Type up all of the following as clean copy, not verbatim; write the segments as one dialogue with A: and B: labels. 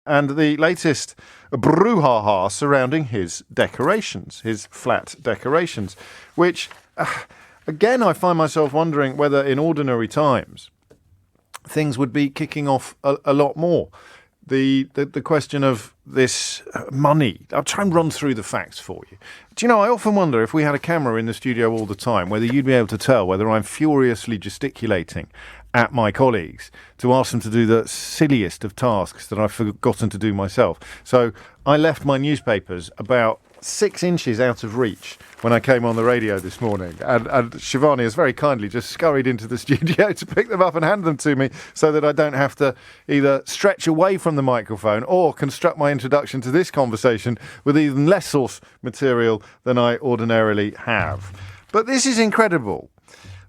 A: and the latest brouhaha surrounding his decorations, his flat decorations, which, again, I find myself wondering whether in ordinary times things would be kicking off a lot more. The question of this money. I'll try and run through the facts for you. Do you know, I often wonder if we had a camera in the studio all the time, whether you'd be able to tell whether I'm furiously gesticulating at my colleagues to ask them to do the silliest of tasks that I've forgotten to do myself. So I left my newspapers about 6 inches out of reach when I came on the radio this morning, and Shivani has very kindly just scurried into the studio to pick them up and hand them to me so that I don't have to either stretch away from the microphone or construct my introduction to this conversation with even less source material than I ordinarily have. But this is incredible.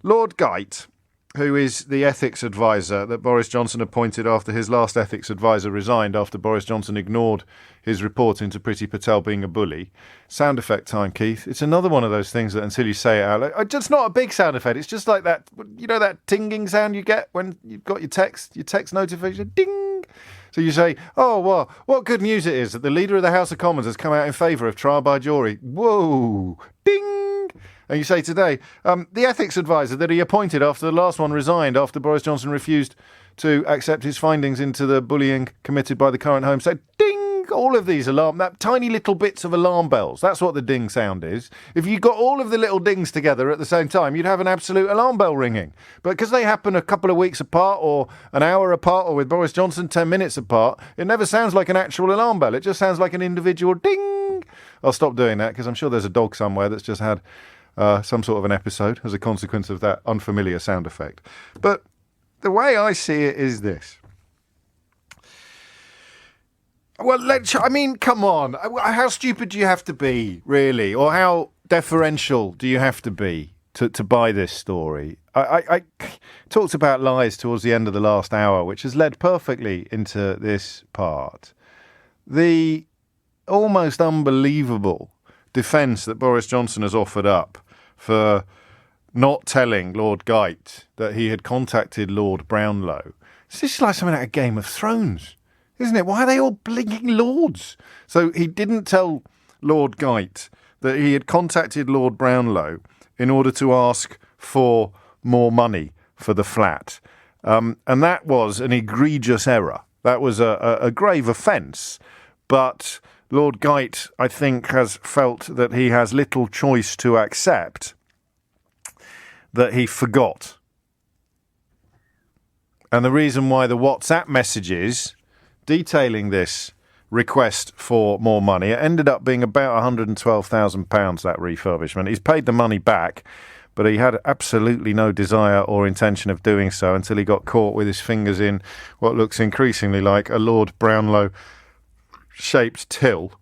A: Lord Geit, who is the ethics advisor that Boris Johnson appointed after his last ethics advisor resigned after Boris Johnson ignored his report into Priti Patel being a bully. Sound effect time, Keith. It's another one of those things that until you say it out loud, it's not a big sound effect. It's just like that, you know, that tinging sound you get when you've got your text notification, ding. So you say, oh, well, what good news it is that the leader of the House of Commons has come out in favour of trial by jury. Whoa, ding. And you say today, the ethics advisor that he appointed after the last one resigned after Boris Johnson refused to accept his findings into the bullying committed by the current Home said, ding, all of these that tiny little bits of alarm bells. That's what the ding sound is. If you got all of the little dings together at the same time, you'd have an absolute alarm bell ringing. But because they happen a couple of weeks apart or an hour apart or with Boris Johnson 10 minutes apart, it never sounds like an actual alarm bell. It just sounds like an individual ding. I'll stop doing that because I'm sure there's a dog somewhere that's just had some sort of an episode as a consequence of that unfamiliar sound effect. But the way I see it is this. Well, come on. How stupid do you have to be, really? Or how deferential do you have to be to buy this story? I talked about lies towards the end of the last hour, which has led perfectly into this part. The almost unbelievable defence that Boris Johnson has offered up for not telling Lord Geit that he had contacted Lord Brownlow. This is like something out of Game of Thrones, isn't it? Why are they all blinking lords? So he didn't tell Lord Geit that he had contacted Lord Brownlow in order to ask for more money for the flat. And that was an egregious error. That was a grave offence. But Lord Geit, I think, has felt that he has little choice to accept that he forgot. And the reason why the WhatsApp messages detailing this request for more money, it ended up being about £112,000, that refurbishment. He's paid the money back, but he had absolutely no desire or intention of doing so until he got caught with his fingers in what looks increasingly like a Lord Brownlow shaped till.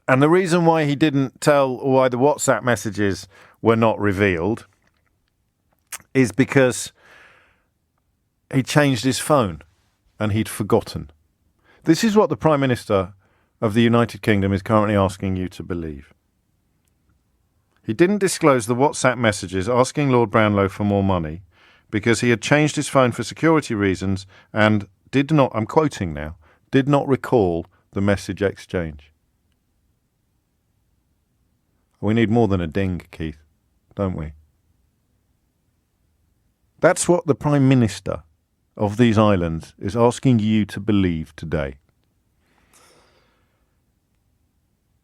A: And the reason why he didn't tell why the WhatsApp messages were not revealed is because he changed his phone and he'd forgotten. This is what the Prime Minister of the United Kingdom is currently asking you to believe. He didn't disclose the WhatsApp messages asking Lord Brownlow for more money because he had changed his phone for security reasons and did not, I'm quoting now, did not recall the message exchange. We need more than a ding, Keith, don't we? That's what the Prime Minister of these islands is asking you to believe today.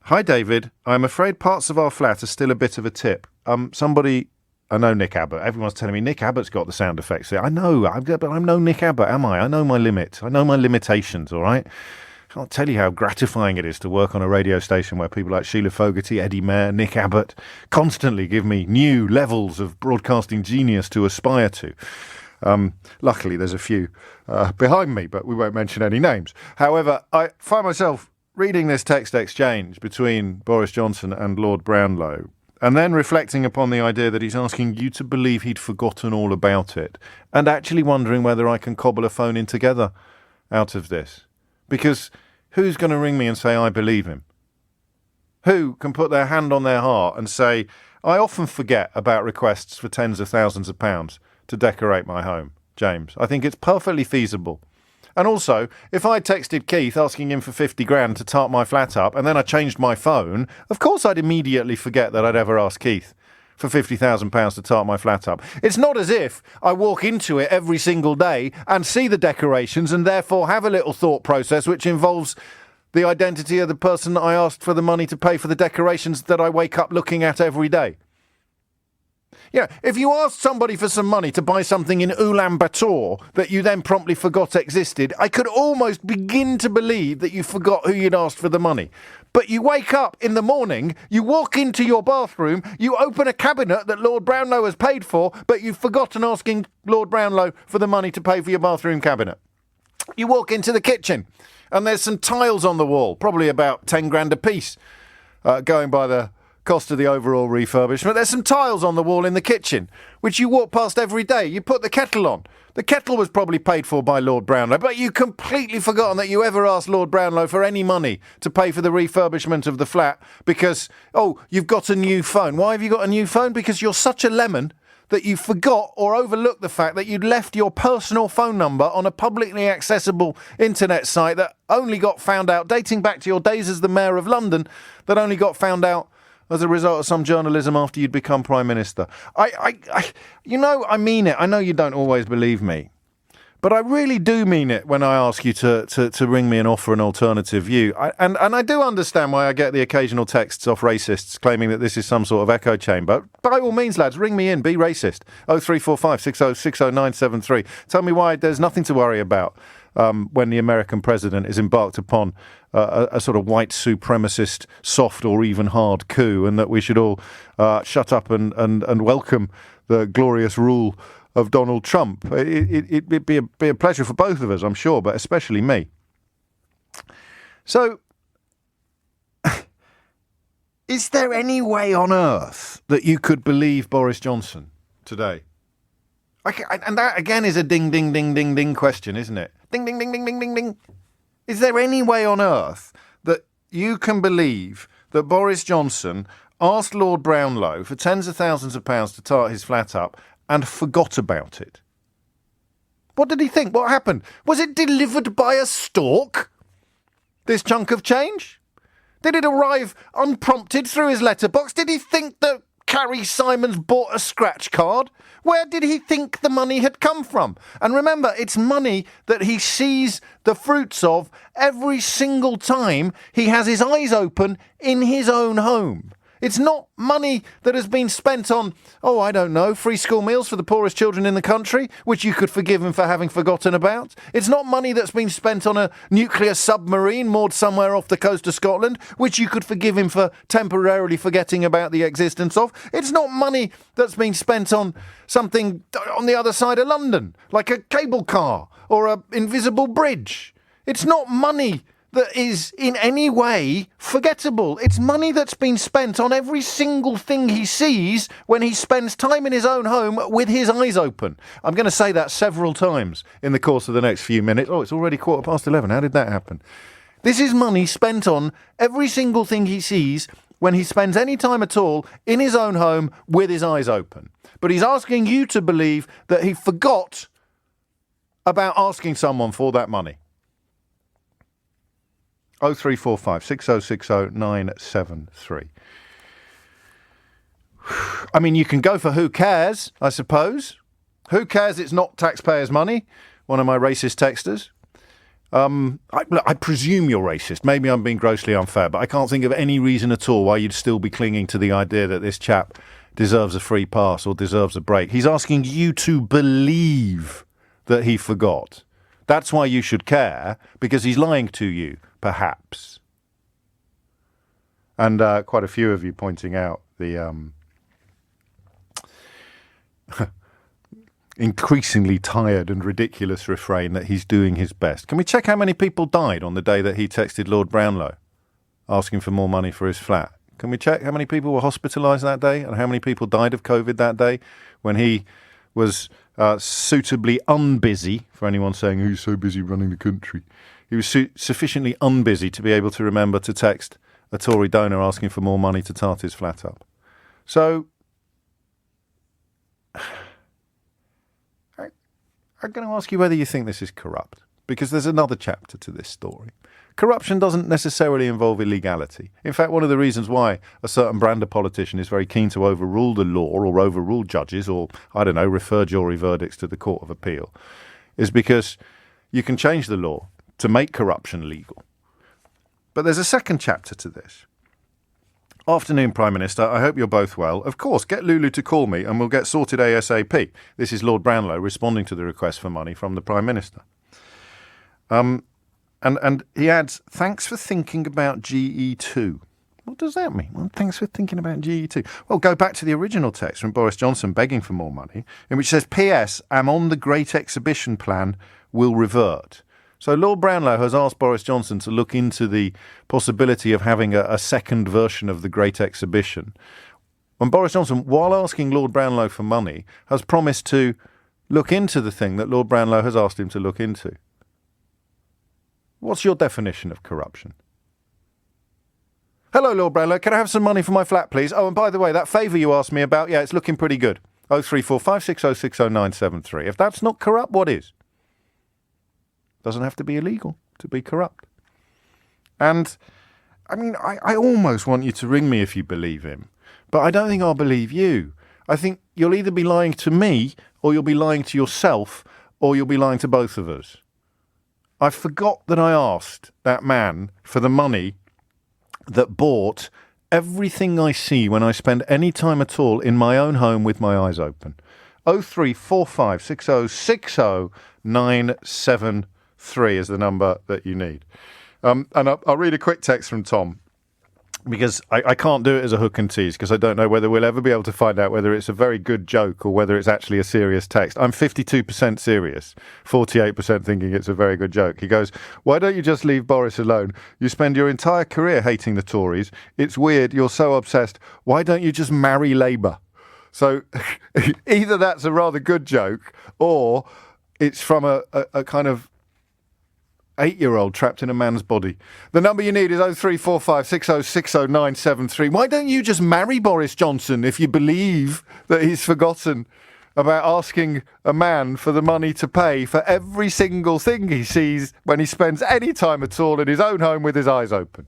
A: Hi, David. I'm afraid parts of our flat are still a bit of a tip. I know Nick Abbott. Everyone's telling me Nick Abbott's got the sound effects there. I know, but I'm no Nick Abbott, am I? I know my limit. I know my limitations, all right? I can't tell you how gratifying it is to work on a radio station where people like Sheila Fogarty, Eddie Mair, Nick Abbott constantly give me new levels of broadcasting genius to aspire to. Luckily, there's a few behind me, but we won't mention any names. However, I find myself reading this text exchange between Boris Johnson and Lord Brownlow, and then reflecting upon the idea that he's asking you to believe he'd forgotten all about it, and actually wondering whether I can cobble a phone in together out of this. Because who's going to ring me and say, I believe him? Who can put their hand on their heart and say, I often forget about requests for tens of thousands of pounds to decorate my home, James. I think it's perfectly feasible And also, if I texted Keith asking him for 50 grand to tart my flat up and then I changed my phone, of course I'd immediately forget that I'd ever asked Keith for £50,000 to tart my flat up. It's not as if I walk into it every single day and see the decorations and therefore have a little thought process which involves the identity of the person that I asked for the money to pay for the decorations that I wake up looking at every day. Yeah, if you asked somebody for some money to buy something in Ulaanbaatar that you then promptly forgot existed, I could almost begin to believe that you forgot who you'd asked for the money. But you wake up in the morning, you walk into your bathroom, you open a cabinet that Lord Brownlow has paid for, but you've forgotten asking Lord Brownlow for the money to pay for your bathroom cabinet. You walk into the kitchen and there's some tiles on the wall, probably about 10 grand a piece, going by the cost of the overall refurbishment. There's some tiles on the wall in the kitchen, which you walk past every day. You put the kettle on. The kettle was probably paid for by Lord Brownlow, but you completely forgotten that you ever asked Lord Brownlow for any money to pay for the refurbishment of the flat because, oh, you've got a new phone. Why have you got a new phone? Because you're such a lemon that you forgot or overlooked the fact that you'd left your personal phone number on a publicly accessible internet site that only got found out, dating back to your days as the Mayor of London, that only got found out as a result of some journalism after you'd become Prime Minister. I mean it. I know you don't always believe me, but I really do mean it when I ask you to ring me and offer an alternative view. And I do understand why I get the occasional texts off racists claiming that this is some sort of echo chamber. By all means, lads, ring me in, be racist. 0345 6060973. Tell me why there's nothing to worry about when the American president is embarked upon a sort of white supremacist, soft or even hard coup, and that we should all shut up and welcome the glorious rule of Donald Trump. It'd be a pleasure for both of us, I'm sure, but especially me. So, is there any way on earth that you could believe Boris Johnson today? And that, again, is a ding, ding, ding, ding, ding question, isn't it? Ding, ding, ding, ding, ding, ding, ding. Is there any way on earth that you can believe that Boris Johnson asked Lord Brownlow for tens of thousands of pounds to tart his flat up and forgot about it? What did he think? What happened? Was it delivered by a stork? This chunk of change? Did it arrive unprompted through his letterbox? Did he think that Carrie Simons bought a scratch card? Where did he think the money had come from? And remember, it's money that he sees the fruits of every single time he has his eyes open in his own home. It's not money that has been spent on, oh, I don't know, free school meals for the poorest children in the country, which you could forgive him for having forgotten about. It's not money that's been spent on a nuclear submarine moored somewhere off the coast of Scotland, which you could forgive him for temporarily forgetting about the existence of. It's not money that's been spent on something on the other side of London, like a cable car or an invisible bridge. It's not money that is in any way forgettable. It's money that's been spent on every single thing he sees when he spends time in his own home with his eyes open. I'm going to say that several times in the course of the next few minutes. Oh, it's already 11:15. How did that happen? This is money spent on every single thing he sees when he spends any time at all in his own home with his eyes open. But he's asking you to believe that he forgot about asking someone for that money. 0345 6060973. I mean, you can go for who cares, I suppose. Who cares it's not taxpayers' money? One of my racist texters. I presume you're racist. Maybe I'm being grossly unfair, but I can't think of any reason at all why you'd still be clinging to the idea that this chap deserves a free pass or deserves a break. He's asking you to believe that he forgot. That's why you should care, because he's lying to you, perhaps. And quite a few of you pointing out the increasingly tired and ridiculous refrain that he's doing his best. Can we check how many people died on the day that he texted Lord Brownlow asking for more money for his flat? Can we check how many people were hospitalised that day and how many people died of COVID that day when he was suitably unbusy, for anyone saying he's so busy running the country. He was sufficiently unbusy to be able to remember to text a Tory donor asking for more money to tart his flat up. So, I'm going to ask you whether you think this is corrupt. because there's another chapter to this story. Corruption doesn't necessarily involve illegality. In fact, one of the reasons why a certain brand of politician is very keen to overrule the law or overrule judges or, I don't know, refer jury verdicts to the Court of Appeal is because you can change the law to make corruption legal. But there's a second chapter to this. Afternoon, Prime Minister. I hope you're both well. Of course, get Lulu to call me and we'll get sorted ASAP. This is Lord Brownlow responding to the request for money from the Prime Minister. And he adds, thanks for thinking about GE2. What does that mean? Well, thanks for thinking about GE2. Well, go back to the original text from Boris Johnson begging for more money, in which says, PS, am on the Great Exhibition plan, will revert. So Lord Brownlow has asked Boris Johnson to look into the possibility of having a second version of the Great Exhibition. And Boris Johnson, while asking Lord Brownlow for money, has promised to look into the thing that Lord Brownlow has asked him to look into. What's your definition of corruption? Hello, Lord Brownlow. Can I have some money for my flat, please? Oh, and by the way, that favour you asked me about, it's looking pretty good. 03456060973. If that's not corrupt, what is? Doesn't have to be illegal to be corrupt. And, I almost want you to ring me if you believe him. But I don't think I'll believe you. I think you'll either be lying to me, or you'll be lying to yourself, or you'll be lying to both of us. I forgot that I asked that man for the money that bought everything I see when I spend any time at all in my own home with my eyes open. 03456060973 is the number that you need. And I'll read a quick text from Tom, because I can't do it as a hook and tease, because I don't know whether we'll ever be able to find out whether it's a very good joke or whether it's actually a serious text. I'm 52% serious, 48% thinking it's a very good joke. He goes, why don't you just leave Boris alone? You spend your entire career hating the Tories. It's weird. You're so obsessed. Why don't you just marry Labour? So either that's a rather good joke or it's from a kind of 8-year-old trapped in a man's body. The number you need is 03456060973. Why don't you just marry Boris Johnson if you believe that he's forgotten about asking a man for the money to pay for every single thing he sees when he spends any time at all in his own home with his eyes open?